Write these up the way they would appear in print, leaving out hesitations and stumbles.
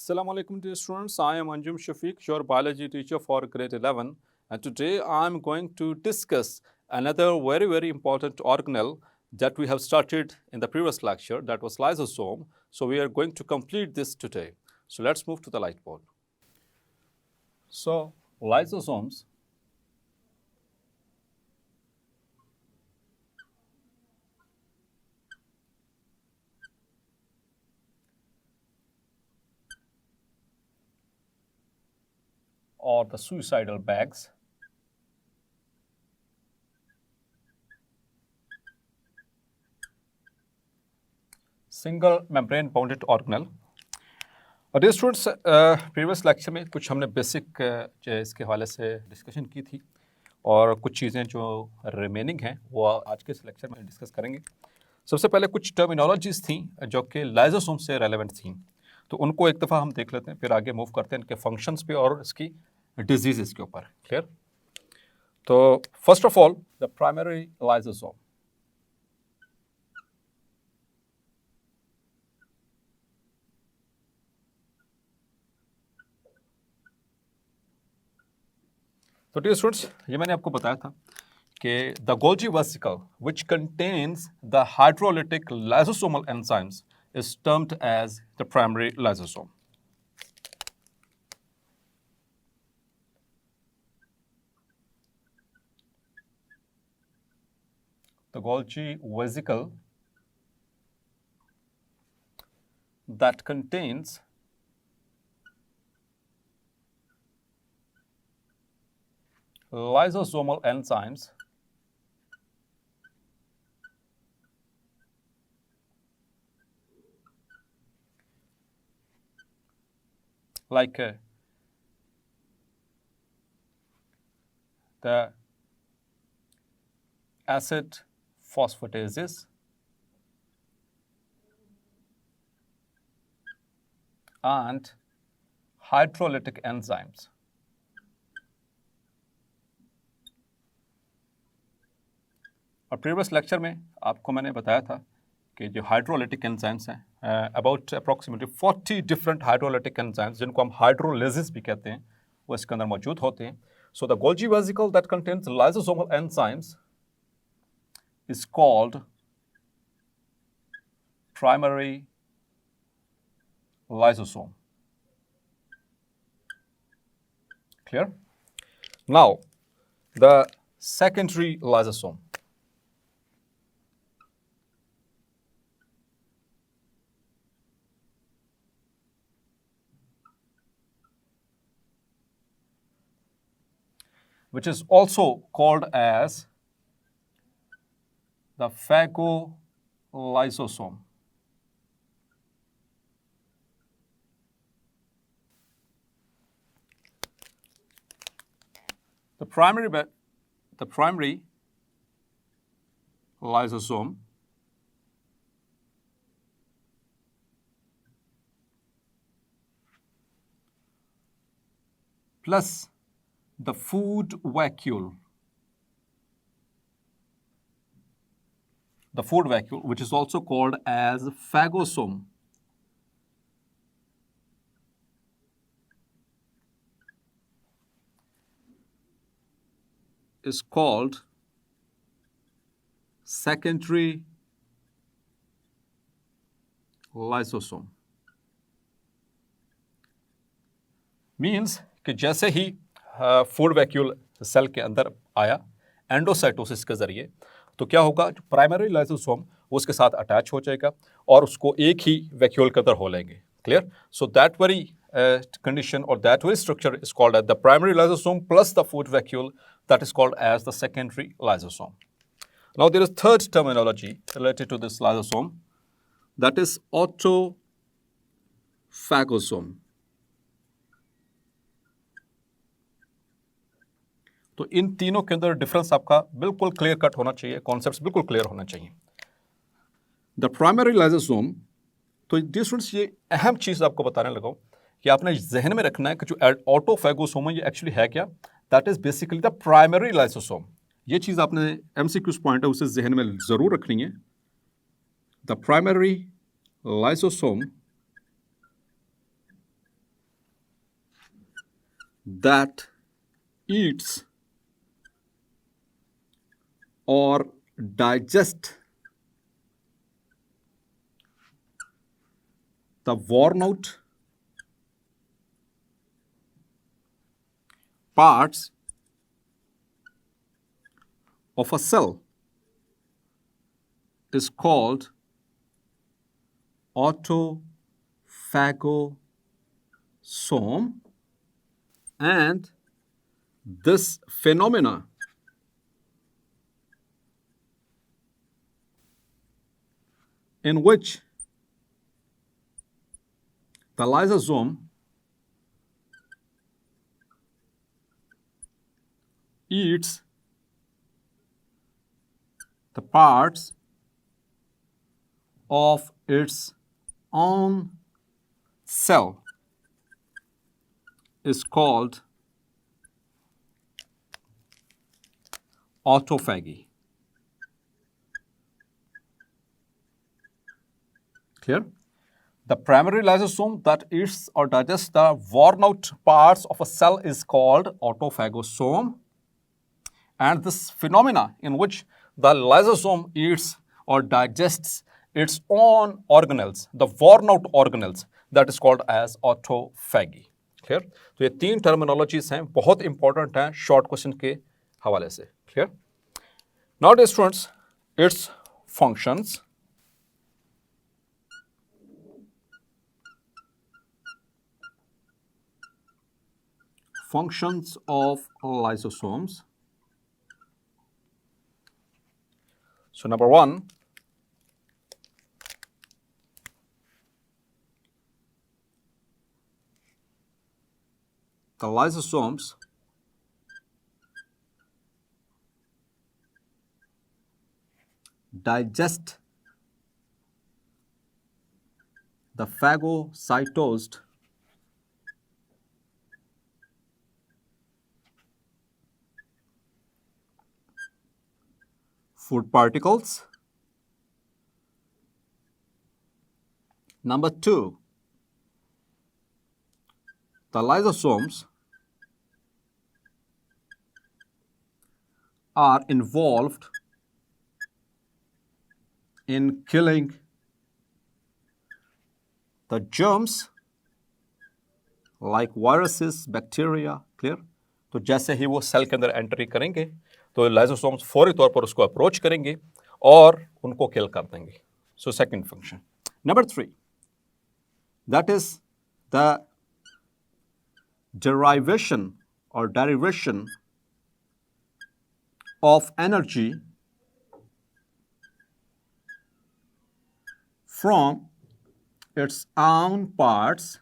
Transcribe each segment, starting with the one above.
Assalamu alaikum dear students, I am Anjum Shafiq, your biology teacher for grade 11, and today I am going to discuss another very important organelle that we have started in the previous lecture, that was lysosome. So we are going to complete this today. So let's move to the whiteboard. So lysosomes or the suicidal bags single membrane bounded organelle. और dear students previous lecture में कुछ हमने basic इसके हवाले से discussion की थी और कुछ चीज़ें जो रिमेनिंग हैं वो आज के इस लेक्चर में डिस्कस करेंगे। सबसे पहले कुछ टर्मिनोलॉजीज़ थी जो कि लाइसोसोम से रेलेवेंट थी, तो उनको एक दफ़ा हम देख लेते हैं, फिर आगे मूव करते हैं इनके फंक्शंस पे और इसकी डिजीज़ के ऊपर। क्लियर? तो first of all the primary lysosome. तो डियर स्टूडेंट्स, ये मैंने आपको बताया था कि the Golgi vesicle which contains the hydrolytic lysosomal enzymes is termed as the primary lysosome. The Golgi vesicle that contains lysosomal enzymes like the acid phosphatases and hydrolytic enzymes. और previous lecture में आपको मैंने बताया था कि जो hydrolytic enzymes हैं about approximately 40 different hydrolytic enzymes जिनको हम हाइड्रोलिसिस भी कहते हैं वो इसके अंदर मौजूद होते हैं. So the Golgi vesicle that contains lysosomal enzymes is called primary lysosome. Clear? Now, the secondary lysosome. Which is also called as the phagolysosome. The primary lysosome plus the food vacuole. The food vacuole, which is also called as phagosome, is called secondary lysosome. Means कि जैसे ही food vacuole cell के अंदर आया endocytosis के जरिए, तो क्या होगा, जो प्राइमरी लाइसोसोम वो उसके साथ अटैच हो जाएगा और उसको एक ही वैक्यूल के अंदर हो लेंगे. Clear? So that very condition or that very structure is called as the primary lysosome plus the food vacuole, that is called as the secondary lysosome. Now there is third terminology related to this lysosome, that is autophagosome. तो इन तीनों के अंदर difference आपका बिल्कुल clear cut होना चाहिए, concepts बिल्कुल clear होना चाहिए. द प्राइमरी लाइसोसोम, तो डियर स्टूडेंट्स ये अहम चीज़ आपको बताने लगा कि आपने जहन में रखना है कि जो ऑटोफैगोसोम है ये एक्चुअली है क्या. That is basically the primary lysosome. ये चीज़ आपने एमसीक्यूज पॉइंट है उसे जहन में ज़रूर रखनी है. The primary lysosome that eats or digest the worn out parts of a cell is called autophagosome, and this phenomena in which the lysosome eats the parts of its own cell is called autophagy. Clear? The primary lysosome that eats or digests the worn out parts of a cell is called autophagosome. And this phenomena in which the lysosome eats or digests its own organelles, the worn out organelles, that is called as autophagy. Clear? तो ये तीन terminologies हैं, बहुत important हैं short question के हवाले से. Clear? Now, dear students, its functions. Functions of lysosomes. So, number one, the lysosomes digest the phagocytosed food particles. Number two, the lysosomes are involved in killing the germs like viruses, bacteria. Clear? तो जैसे ही वो cell के अंदर entry करेंगे तो lysosomes फौरी तौर पर उसको अप्रोच करेंगे और उनको किल कर देंगे. So second function. Number three, that is the derivation of energy from its own parts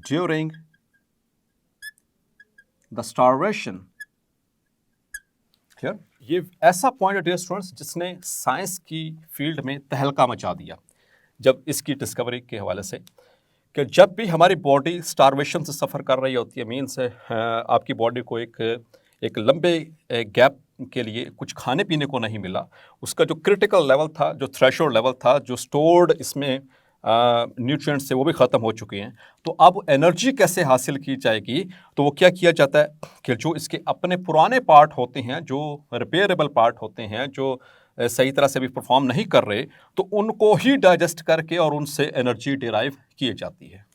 during the starvation. Clear? ये ऐसा पॉइंट है डियर स्टूडेंट्स जिसने साइंस की फील्ड में तहलका मचा दिया जब इसकी डिस्कवरी के हवाले से, कि जब भी हमारी बॉडी स्टारवेशन से सफ़र कर रही होती है, मीन्स आपकी बॉडी को एक लंबे गैप के लिए कुछ खाने पीने को नहीं मिला, उसका जो क्रिटिकल लेवल था, जो थ्रेशोल्ड लेवल था, जो स्टोर्ड इसमें न्यूट्रिएंट्स से वो भी ख़त्म हो चुके हैं. तो अब एनर्जी कैसे हासिल की जाएगी? तो वो क्या किया जाता है कि जो इसके अपने पुराने पार्ट होते हैं, जो रिपेयरेबल पार्ट होते हैं, जो सही तरह से भी परफॉर्म नहीं कर रहे, तो उनको ही डाइजेस्ट करके और उनसे एनर्जी डिराइव की जाती है.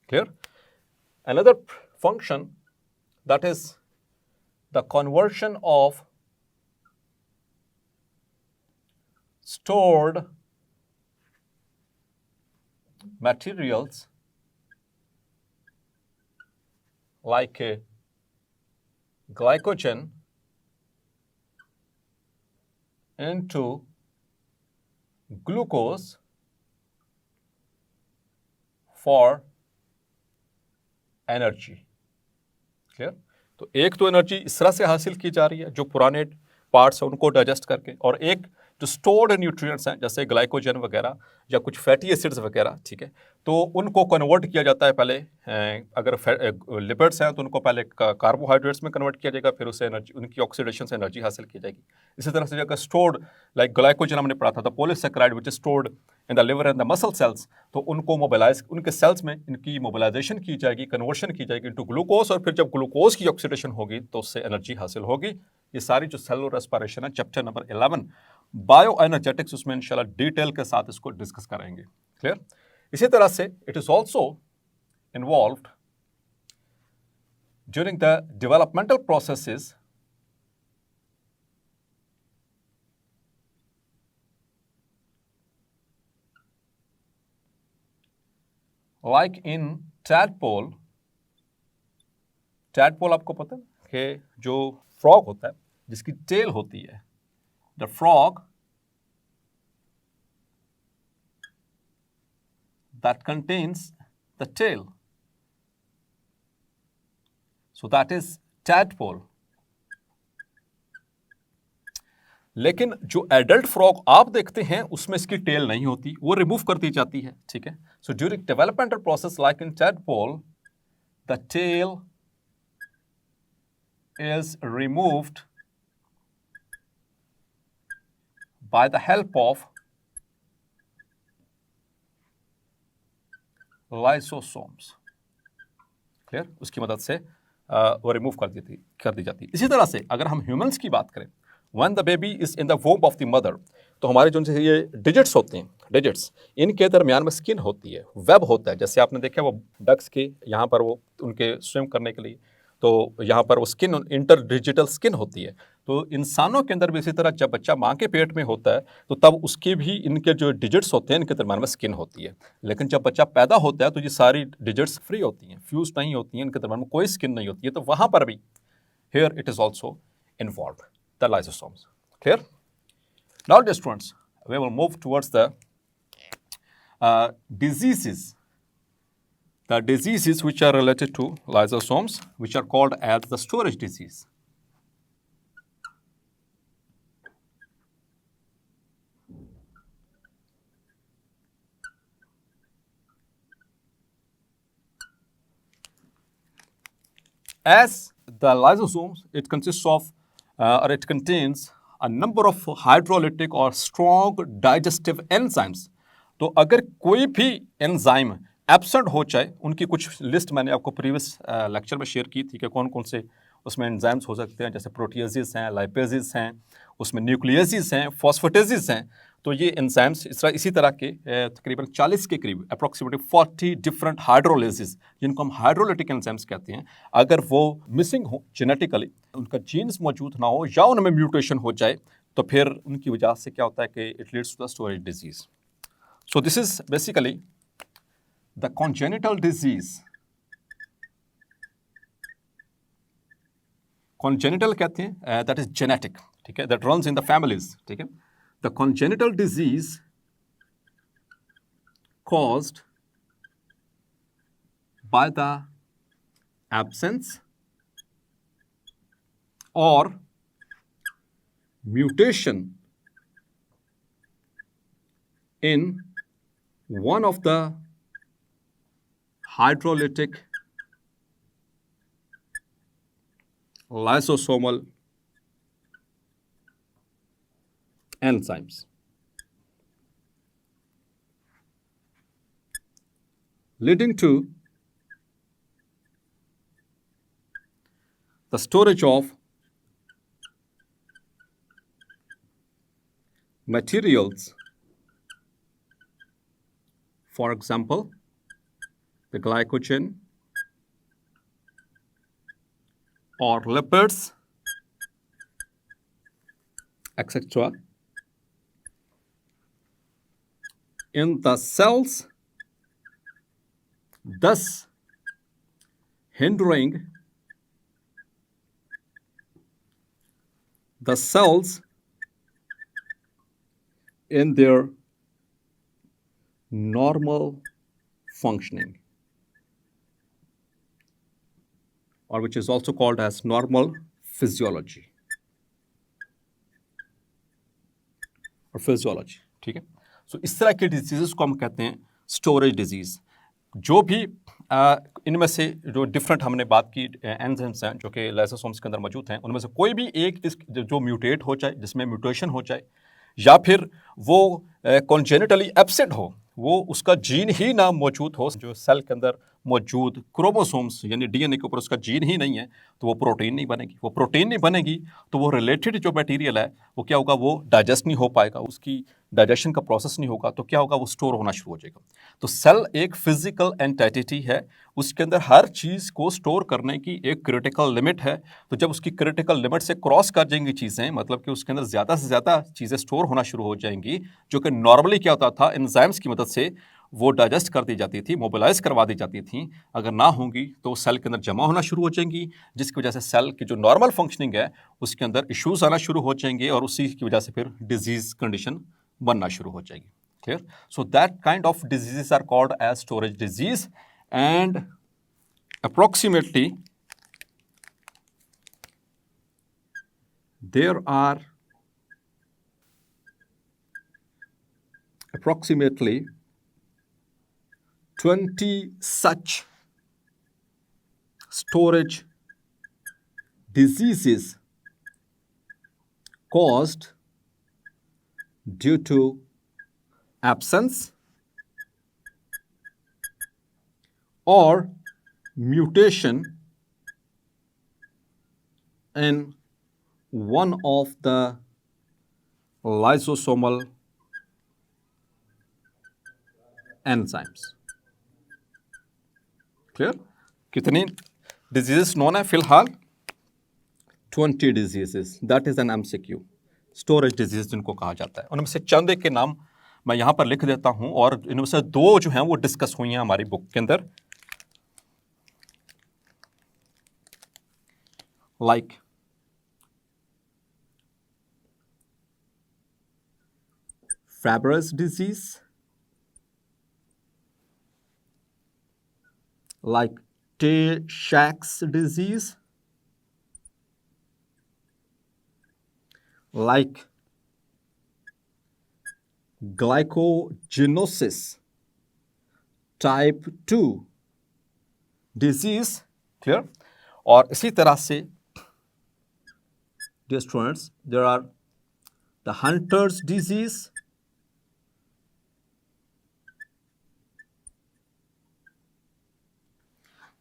Clear? Another function that is the conversion of stored materials like glycogen into glucose for energy. Clear? तो एक तो एनर्जी इस तरह से हासिल की जा रही है जो पुराने पार्ट्स हैं उनको डाइजेस्ट करके, और एक जो स्टोर्ड न्यूट्रिएंट्स हैं जैसे ग्लाइकोजन वगैरह या कुछ फैटी एसिड्स वगैरह, ठीक है, तो उनको कन्वर्ट किया जाता है पहले. अगर लिपिड्स हैं तो उनको पहले कार्बोहाइड्रेट्स में कन्वर्ट किया जाएगा, फिर उससे एनर्जी, उनकी ऑक्सीडेशन से एनर्जी हासिल की जाएगी. इसी तरह से अगर स्टोर्ड लाइक ग्लाइकोजन हमने पढ़ा था, the polysaccharide which is stored in the liver and the muscle cells, तो उनको मोबिलाइज, उनके सेल्स में इनकी मोबिलाइजेशन की जाएगी, कन्वर्शन की जाएगी इनटू ग्लूकोज, और फिर जब ग्लूकोज की ऑक्सीडेशन होगी तो उससे एनर्जी हासिल होगी। ये सारी जो सेलुलर रेस्पिरेशन है, चैप्टर नंबर 11 बायो एनर्जेटिक्स, उसमें इंशाल्लाह डिटेल के साथ इसको डिस्कस करेंगे। क्लियर? इसी तरह से it is also involved during the developmental processes like in tadpole। tadpole आपको पता है कि जो फ्रॉग होता है जिसकी टेल होती है, the frog that contains the tail, so that is tadpole। लेकिन जो एडल्ट फ्रॉग आप देखते हैं उसमें इसकी टेल नहीं होती, वो रिमूव कर दी जाती है। ठीक है, so during developmental process like in tadpole the tail is removed by the help of lysosomes. Clear? उसकी मदद से वो रिमूव कर दी जाती है। इसी तरह से अगर हम ह्यूमंस की बात करें, When the baby is in the womb of the mother, तो हमारे जो ये डिजिट्स होते हैं, डिजिट्स, इनके दरमियान में स्किन होती है, वेब होता है। जैसे आपने देखा वो डक्स के यहाँ पर वो उनके स्विम करने के लिए, तो यहाँ पर वो स्किन, इंटर डिजिटल स्किन होती है। तो इंसानों के अंदर भी इसी तरह जब बच्चा माँ के पेट में होता है तो तब उसके भी इनके जो डिजिट्स होते हैं इनके दरमियान में स्किन होती है। लेकिन जब बच्चा पैदा होता है तो ये सारी डिजिट्स फ्री होती हैं, फ्यूज नहीं होती हैं, इनके दरमियान में कोई स्किन नहीं होती है। तो वहाँ पर भी here it is also involve the lysosomes। Clear? Now, dear students, we will move towards the diseases. The diseases which are related to lysosomes, which are called as the storage disease. As the lysosomes, it consists of or it contains a number of hydrolytic or strong digestive enzymes। तो अगर कोई भी enzyme absent हो जाए, उनकी कुछ list मैंने आपको प्रीवियस लेक्चर में शेयर की थी कि कौन कौन से उसमें एंजाइम्स हो सकते हैं, जैसे प्रोटियाजेस हैं, लाइपेजेस हैं, उसमें न्यूक्लियसेस हैं, फॉस्फेटेजेस हैं। तो ये एंजाइम्स इसी तरह के तकरीबन 40 के करीब, अप्रॉक्सीमेटली 40 डिफरेंट हाइड्रोलेसिस, जिनको हम हाइड्रोलिटिक एंजाइम्स कहते हैं, अगर वो मिसिंग हो जेनेटिकली, उनका जीन्स मौजूद ना हो या उनमें म्यूटेशन हो जाए, तो फिर उनकी वजह से क्या होता है कि it leads to the storage disease. So this is basically the congenital disease. Congenital कहते हैं दैट इज जेनेटिक। ठीक है, that runs in the families. ठीक है, the congenital disease caused by the absence or mutation in one of the hydrolytic lysosomal enzymes, leading to the storage of materials, for example, the glycogen or lipids, etc., in the cells, thus hindering the cells in their normal functioning, or which is also called as normal physiology or physiology। ठीक है, सो इस तरह के disease को हम कहते हैं storage disease. जो भी इनमें से जो डिफरेंट हमने बात की एंजाइम्स हैं जो कि लाइसोसोम्स के अंदर मौजूद हैं, उनमें से कोई भी एक जो म्यूटेट हो जाए, जिसमें म्यूटेशन हो जाए, या फिर वो कॉन्जेनिटली एब्सेंट हो, वो उसका जीन ही ना मौजूद हो, जो सेल के अंदर मौजूद क्रोमोसोम्स यानी डीएनए के ऊपर उसका जीन ही नहीं है, तो वो प्रोटीन नहीं बनेगी। वो प्रोटीन नहीं बनेगी तो वो रिलेटेड जो मटेरियल है वो क्या होगा, वो डाइजेस्ट नहीं हो पाएगा, उसकी डाइजेशन का प्रोसेस नहीं होगा, तो क्या होगा, वो स्टोर होना शुरू हो जाएगा। तो सेल एक फिजिकल एंटिटी है, उसके अंदर हर चीज़ को स्टोर करने की एक क्रिटिकल लिमिट है। तो जब उसकी क्रिटिकल लिमिट से क्रॉस कर जाएंगी चीज़ें, मतलब कि उसके अंदर ज़्यादा से ज़्यादा चीज़ें स्टोर होना शुरू हो जाएंगी, जो कि नॉर्मली क्या होता था, एंजाइम्स की मदद से वो डाइजेस्ट कर दी जाती थी, मोबिलाइज करवा दी जाती थी, अगर ना होंगी तो सेल के अंदर जमा होना शुरू हो जाएंगी, जिसकी वजह से सेल की जो नॉर्मल फंक्शनिंग है उसके अंदर इश्यूज आना शुरू हो जाएंगे, और उसी की वजह से फिर डिजीज कंडीशन बनना शुरू हो जाएगी। Clear? So that kind of diseases are called as storage disease, and approximately there are approximately 20 such storage diseases caused due to absence or mutation in one of the lysosomal enzymes. Clear? कितनी diseases known है फिलहाल? 20 diseases, that is an MCQ. Storage disease जिनको कहा जाता है, उनमें से चंद एक के नाम मैं यहां पर लिख देता हूं, और इनमें से दो जो हैं वो डिस्कस हुई हैं हमारी बुक के अंदर, like Fabry's disease, like Tay-Sachs disease, like glycogenosis type 2 disease. Clear? और इसी तरह से dear students, there are the Hunter's disease,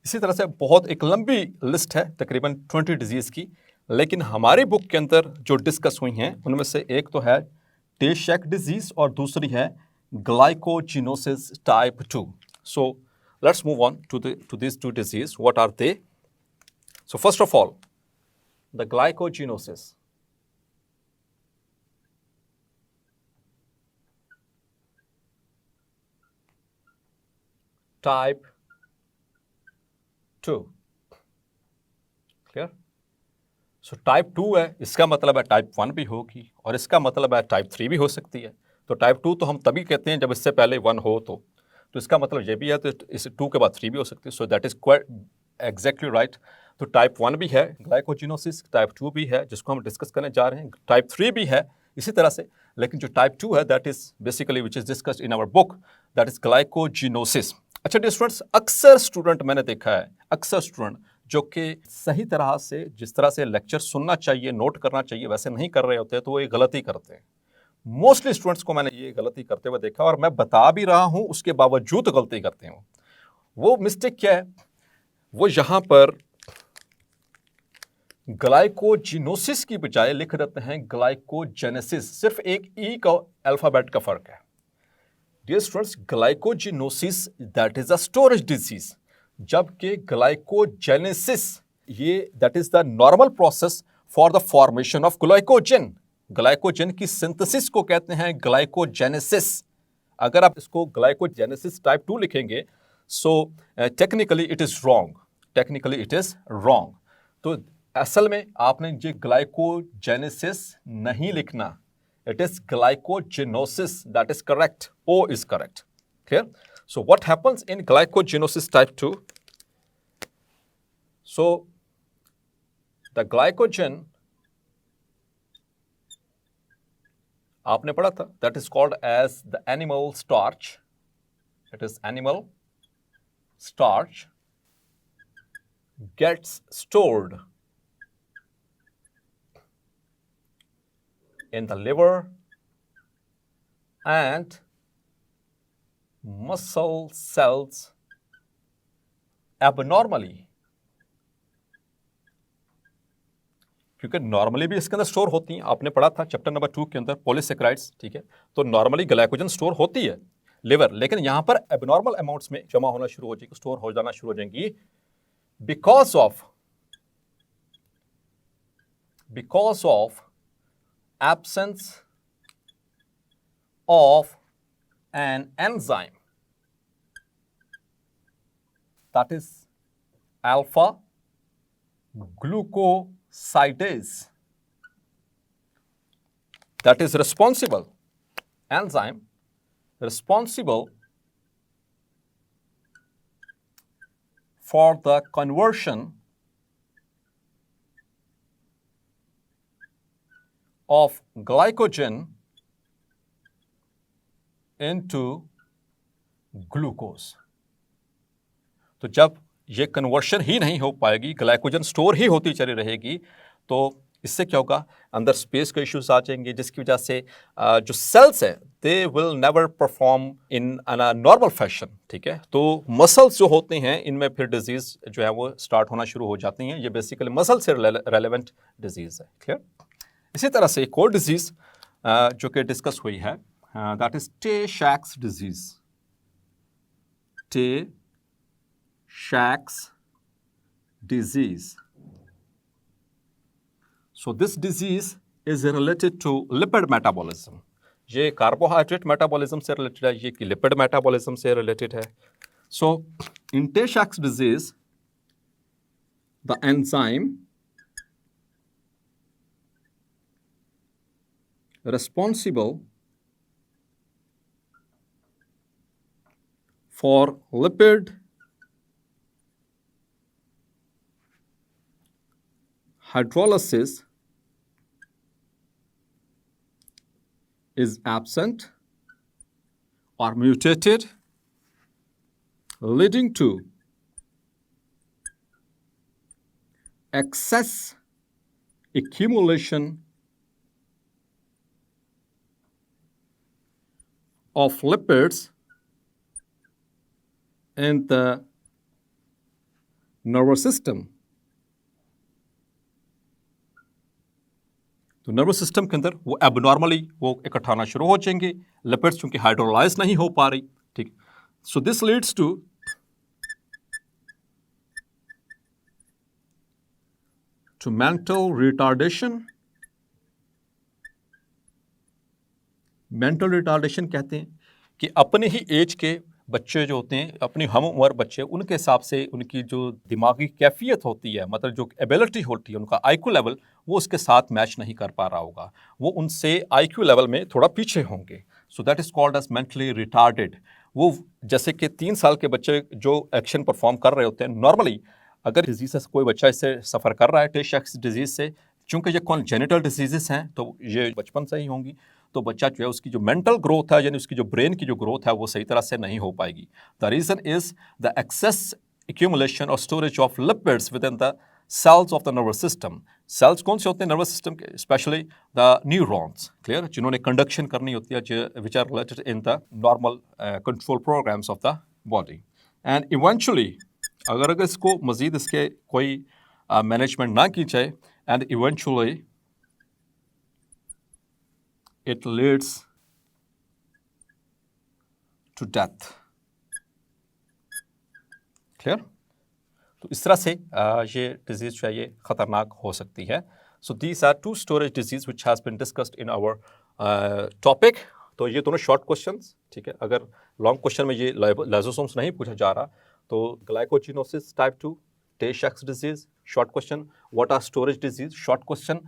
इसी तरह से बहुत एक लंबी लिस्ट है, तकरीबन 20 डिजीज की, लेकिन हमारी बुक के अंदर जो डिस्कस हुई हैं उनमें से एक तो है टे-शैक डिजीज और दूसरी है glycogenosis type 2. So let's move on to this two disease. What are they? So first of all, the glycogenosis. Type 2. Clear? So type 2 है, इसका मतलब है टाइप 1 भी होगी, और इसका मतलब है टाइप 3 भी हो सकती है. तो टाइप 2 तो हम तभी कहते हैं जब इससे पहले 1 हो, तो इसका मतलब ये भी है, तो इस 2 के बाद 3 भी हो सकती है. सो that is quite exactly right. तो टाइप 1 भी है ग्लाइकोजिनोसिस, टाइप 2 भी है जिसको हम डिस्कस करने जा रहे हैं, टाइप 3 भी है इसी तरह से. लेकिन जो टाइप 2 है that is basically which is discussed in our book, that is glycogenosis. अच्छा डियर स्टूडेंट्स, अक्सर स्टूडेंट मैंने देखा है, अक्सर स्टूडेंट जो कि सही तरह से, जिस तरह से लेक्चर सुनना चाहिए, नोट करना चाहिए, वैसे नहीं कर रहे होते हैं, तो वो ये गलती करते हैं. मोस्टली स्टूडेंट्स को मैंने ये गलती करते हुए देखा, और मैं बता भी रहा हूं उसके बावजूद गलती करते हैं. वो मिस्टेक क्या है? वो यहां पर ग्लाइकोजिनोसिस की बजाय लिख देते हैं ग्लाइकोजेनेसिस. सिर्फ एक ई का अल्फाबेट का फर्क है. Dear students, glycogenosis that is a storage disease, जबकि ग्लाइकोजेनेसिस ये that is the normal process for the formation of glycogen. Glycogen की सिंथेसिस को कहते हैं ग्लाइकोजेनेसिस. अगर आप इसको ग्लाइकोजेनेसिस टाइप 2 लिखेंगे, so technically it is wrong, technically it is wrong. तो असल में आपने ये ग्लाइकोजेनेसिस नहीं लिखना, it is glycogenosis, that is correct. O is correct. Clear? So what happens in glycogenosis type 2? So the glycogen आपने पढ़ा था, that is called as the animal starch. It is animal starch gets stored in the liver and muscle cells abnormally, क्योंकि normally भी इसके अंदर store होती हैं। आपने पढ़ा था चैप्टर नंबर 2 के अंदर पॉलीसेकेराइड्स, ठीक है। तो नॉर्मली ग्लाइकोजन स्टोर होती है लिवर, लेकिन यहां पर एबनॉर्मल अमाउंट्स में जमा होना शुरू हो जाएगी, स्टोर हो जाना शुरू हो जाएंगी because of absence of an enzyme that is alpha glucosidase, that is responsible enzyme responsible for the conversion of glycogen into glucose। तो जब ये कन्वर्शन ही नहीं हो पाएगी, ग्लाइकोजन स्टोर ही होती चली रहेगी, तो इससे क्या होगा, अंदर स्पेस के इश्यूज आ जाएंगे, जिसकी वजह से जो सेल्स है they will never perform in normal fashion, ठीक है। तो मसल्स जो होते हैं इनमें फिर डिजीज जो है वो स्टार्ट होना शुरू हो जाती हैं। ये बेसिकली मसल से रेलेवेंट डिजीज है, क्लियर। इसी तरह से एक और डिजीज जो कि डिस्कस हुई है, that is Tay Sachs disease. Tay Sachs disease. So this disease is related to lipid metabolism. ये कार्बोहाइड्रेट मेटाबॉलिज्म से रिलेटेड है, ये लिपिड मेटाबॉलिज्म से रिलेटेड है। So in Tay-Sachs disease, the enzyme responsible for lipid hydrolysis is absent or mutated, leading to excess accumulation of lipids in the nervous system. तो nervous system के अंदर वो abnormally वो इकट्ठा होना शुरू हो जाएंगे, लिपिड्स चूंकि हाइड्रोलाइज नहीं हो पा रही, ठीक। So this leads to mental retardation. Mental retardation कहते हैं कि अपने ही एज के बच्चे जो होते हैं, अपनी हम उम्र बच्चे, उनके हिसाब से उनकी जो दिमागी कैफियत होती है, मतलब जो एबिलिटी होती है, उनका आईक्यू लेवल वो उसके साथ मैच नहीं कर पा रहा होगा, वो उनसे आईक्यू लेवल में थोड़ा पीछे होंगे। So that is called as mentally retarded. वो जैसे कि 3 साल के बच्चे जो एक्शन परफॉर्म कर रहे होते हैं नॉर्मली, अगर डिजीज से कोई बच्चा इससे सफ़र कर रहा है, टे-शैक्स डिजीज से, चूंकि ये कॉन्जेनिटल डिजीजेस हैं तो ये बचपन से ही होंगी, तो बच्चा जो है उसकी जो मेंटल ग्रोथ है, यानी उसकी जो ब्रेन की जो ग्रोथ है वो सही तरह से नहीं हो पाएगी। The reason is the excess accumulation और storage of lipids within the cells of the nervous system. Cells कौन से होते हैं नर्वस सिस्टम के? स्पेशली द न्यूरॉन्स, क्लियर, जिन्होंने कंडक्शन करनी होती है, which are related in the normal control programs of the body. And eventually अगर इसको मज़ीद इसके कोई मैनेजमेंट ना की जाए, and eventually it leads to death, clear। तो इस तरह से ये डिजीज जो है ये खतरनाक हो सकती है। So these are 2 storage disease which has been discussed in our topic. तो ये दोनों शॉर्ट क्वेश्चंस, ठीक है। अगर लॉन्ग क्वेश्चन में ये लाइसोसोम्स नहीं पूछा जा रहा, तो glycogenosis type 2, Tay Sachs disease, short question. What are storage disease, short question.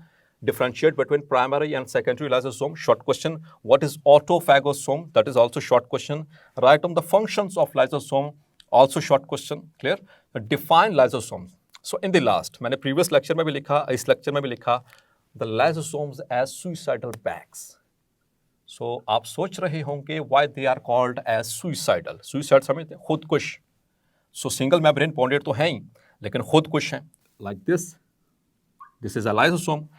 Differentiate between primary and secondary lysosome, short question. What is autophagosome, that is also short question. Write on the functions of lysosome, also short question, clear। Define lysosomes. So in the last, मैंने previous lecture में भी लिखा, इस lecture में भी लिखा, the lysosomes as suicidal bags. So आप सोच रहे होंगे why they are called as suicidal. Suicide समझते हैं, खुदकुश। So single membrane bonded तो हैं ही, लेकिन खुदकुश हैं, like this. This is a lysosome.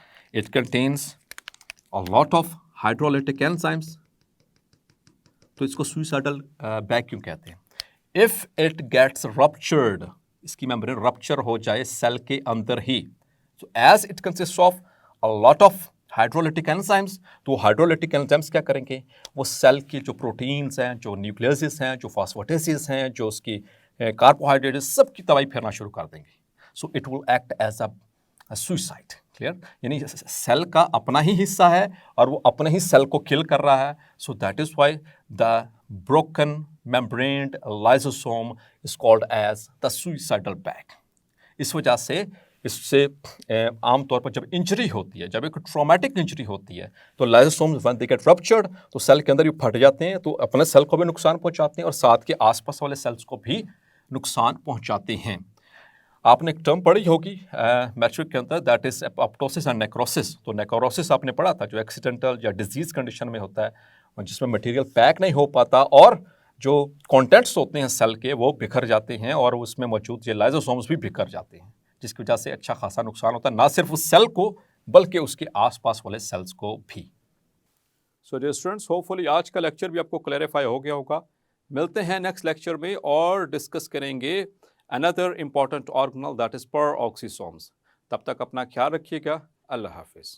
It contains a lot of hydrolytic enzymes. तो इसको सुइसाइडल बैग क्यों कहते हैं? इफ़ इट गेट्स रप्चर्ड, इसकी मेम्ब्रेन रप्चर हो जाए सेल के अंदर ही, so as it consist of a lot of hydrolytic enzymes, तो हाइड्रोलिटिक एंजाइम्स क्या करेंगे, वो सेल की जो प्रोटीन्स हैं, जो न्यूक्लियसेस हैं, जो फॉस्फेटेसेस हैं, जो उसकी कार्बोहाइड्रेट, सब की तबाही फैलाना शुरू कर देंगे. So it will act as a suicide. Clear? यानी सेल का अपना ही हिस्सा है और वो अपने ही सेल को किल कर रहा है. सो that is why the broken membrane lysosome is called as the suicidal bag. इस वजह से इससे आमतौर पर जब इंजरी होती है, जब एक ट्रॉमेटिक इंजरी होती है, तो lysosomes when they get ruptured, तो सेल के अंदर ये फट जाते हैं, तो अपने सेल को भी नुकसान पहुंचाते हैं और साथ के आसपास वाले सेल्स को भी नुकसान पहुंचाते हैं. आपने एक टर्म पढ़ी होगी मैट्रिक के अंदर, that is apoptosis and necrosis. तो नेक्रोसिस आपने पढ़ा था, जो एक्सीडेंटल या डिजीज कंडीशन में होता है, जिसमें मटेरियल पैक नहीं हो पाता और जो कंटेंट्स होते हैं सेल के वो बिखर जाते हैं और उसमें मौजूद ये लाइसोसोम्स भी बिखर जाते हैं, जिसकी वजह से अच्छा खासा नुकसान होता है, ना सिर्फ उस सेल को बल्कि उसके आसपास वाले सेल्स को भी. सो डियर स्टूडेंट्स, होपफुली आज का लेक्चर भी आपको क्लैरिफाई हो गया होगा. मिलते हैं नेक्स्ट लेक्चर में और डिस्कस करेंगे another important organelle that is peroxisomes. तब तक अपना ख्याल रखिएगा. अल्लाह हाफिज़.